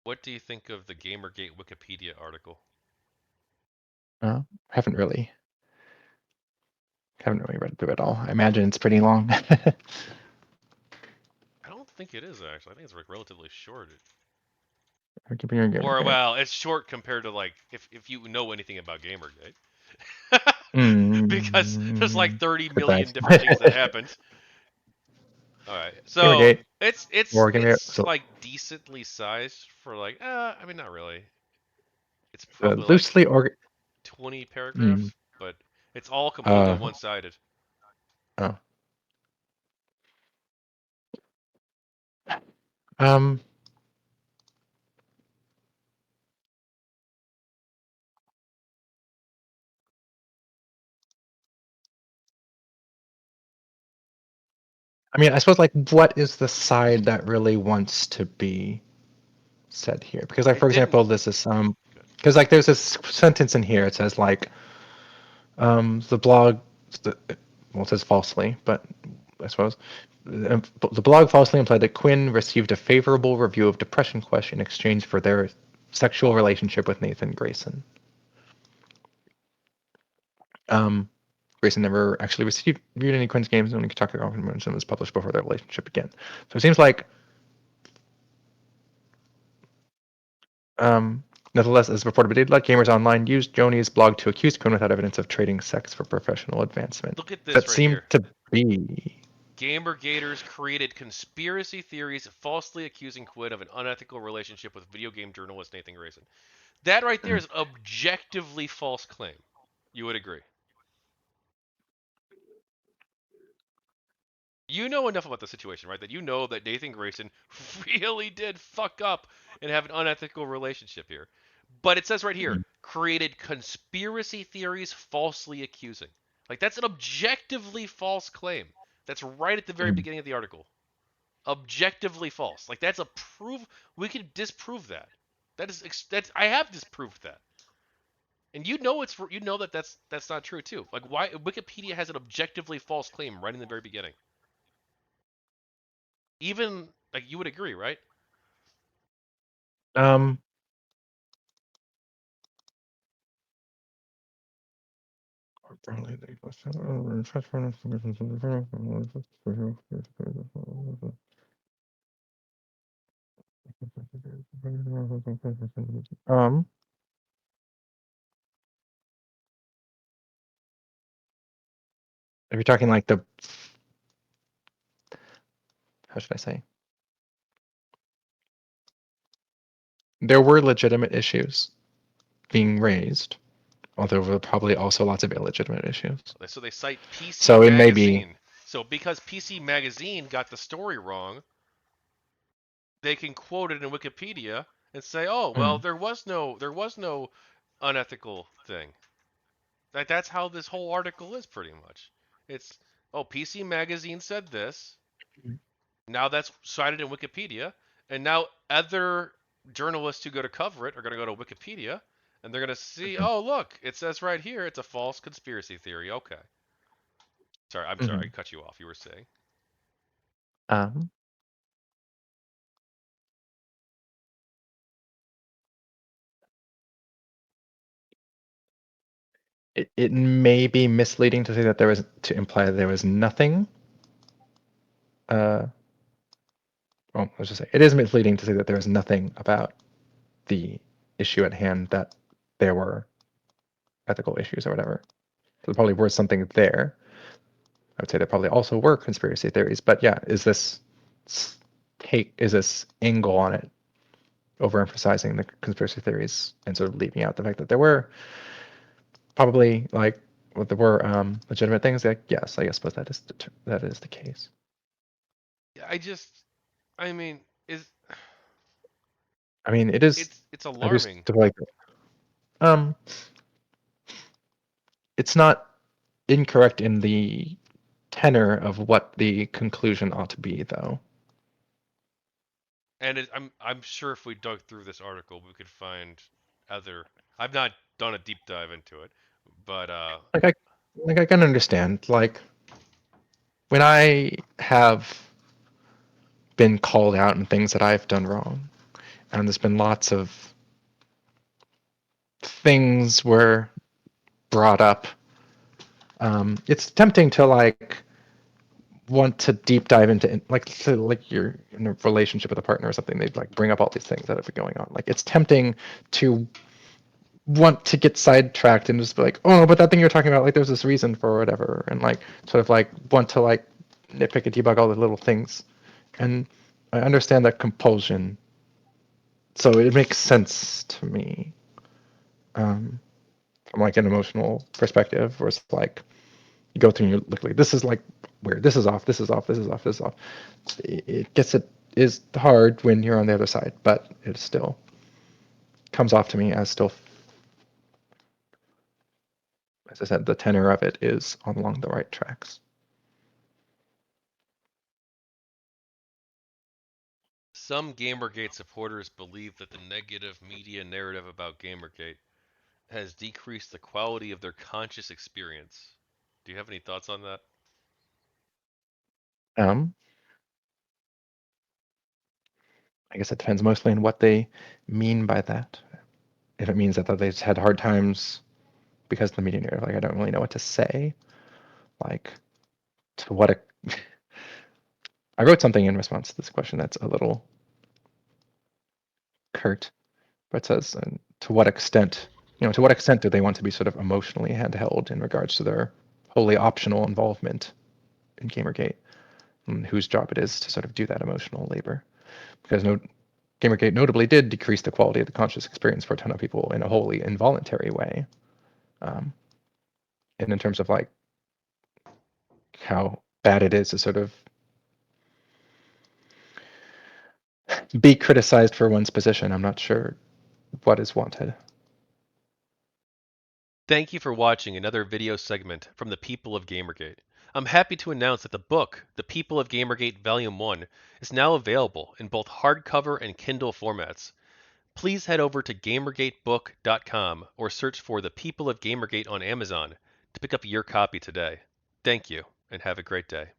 What do you think of the GamerGate Wikipedia article? Haven't really read through it all. I imagine it's pretty long. I don't think it is actually. I think it's like relatively short. Or GamerGate. well, it's short compared to like if you know anything about GamerGate. Because there's like 30 million Goodbyes. different things that happened. All right. So, GamerGate it's it's or Gamer. it's So like decently sized for like I mean not really. It's probably like loosely or 20 mm, paragraphs, but it's all completely uh one-sided. oh. Um I mean, I suppose like what is the side that really wants to be said here? Because like for It didn't example, this is because like there's this sentence in here. It says like the blog, the, well, it says falsely, but I suppose the blog falsely implied that Quinn received a favorable review of Depression Quest in exchange for their sexual relationship with Nathan Grayson. Um, Grayson never actually reviewed any Quinn's games, and only Kotaku Confirmation was published before their relationship began. So it seems like, nevertheless, as reported by Data Gamers Online, used Joni's blog to accuse Quinn without evidence of trading sex for professional advancement. Look at this That right seemed here. to be. GamerGaters created conspiracy theories falsely accusing Quinn of an unethical relationship with video game journalist Nathan Grayson. That right there is objectively false claim. You would agree. You know enough about the situation, right? That you know that Nathan Grayson really did fuck up and have an unethical relationship here. But it says right here, created conspiracy theories falsely accusing. Like that's an objectively false claim. That's right at the very beginning of the article. Objectively false. Like that's a proof. We can disprove that. That's I have disproved that. And you know that that's not true too. Like why Wikipedia has an objectively false claim right in the very beginning. Even like you would agree, right? Um, um, if you're talking like the, how should I say? There were legitimate issues being raised, although there were probably also lots of illegitimate issues. So they cite PC So it may be. Magazine. So because PC Magazine got the story wrong, they can quote it in Wikipedia and say, "Oh, well, Mm, there was no unethical thing." That's how this whole article is pretty much. It's oh, PC Magazine said this. Now that's cited in Wikipedia, and now other journalists who go to cover it are going to go to Wikipedia, and they're going to see, mhm, oh, look, it says right here it's a false conspiracy theory. Okay. Sorry, I'm sorry, I mhm. cut you off. You were saying. Um, it may be misleading to say that there was to imply that there was nothing. Uh, well, let's just say it is misleading to say that there was nothing about the issue at hand that there were ethical issues or whatever. So there probably were something there. I would say there probably also were conspiracy theories, but yeah, is this angle on it overemphasizing the conspiracy theories and sort of leaving out the fact that there were probably like what there were legitimate things? Like yes, I guess, but that is the case. I just, I mean, is I mean, it is. it's I just alarming. like um, it's not incorrect in the tenor of what the conclusion ought to be, though. And I'm sure if we dug through this article, we could find other. I've not done a deep dive into it, but Like I like I can understand. Like when I have been called out and things that I've done wrong, and there's been lots of things were brought up. It's tempting to like want to deep dive into like you're in a relationship with a partner or something. They'd like bring up all these things that have been going on. Like it's tempting to want to get sidetracked and just be like, oh, but that thing you're talking about, like there's this reason for whatever, and like sort of like want to like nitpick and debug all the little things. And I understand that compulsion, so it makes sense to me from like an emotional perspective, where it's like you go through and you look like this is like weird, this is off, this is off, this is off, this is off. It gets it is hard when you're on the other side, but it still comes off to me as still, as I said, the tenor of it is along the right tracks. Some GamerGate supporters believe that the negative media narrative about GamerGate has decreased the quality of their conscious experience. Do you have any thoughts on that? Um, I guess it depends mostly on what they mean by that. If it means that they've had hard times because of the media narrative, like I don't really know what to say. Like to what a I wrote something in response to this question that's a little curt, but it says, to what extent, to what extent do they want to be sort of emotionally handheld in regards to their wholly optional involvement in Gamergate, and whose job it is to sort of do that emotional labor? Because Gamergate notably did decrease the quality of the conscious experience for a ton of people in a wholly involuntary way. Um, and in terms of like how bad it is to sort of be criticized for one's position, I'm not sure what is wanted. Thank you for watching another video segment from the people of GamerGate. I'm happy to announce that the book, The People of GamerGate Volume 1, is now available in both hardcover and Kindle formats. Please head over to GamerGateBook.com or search for The People of GamerGate on Amazon to pick up your copy today. Thank you, and have a great day.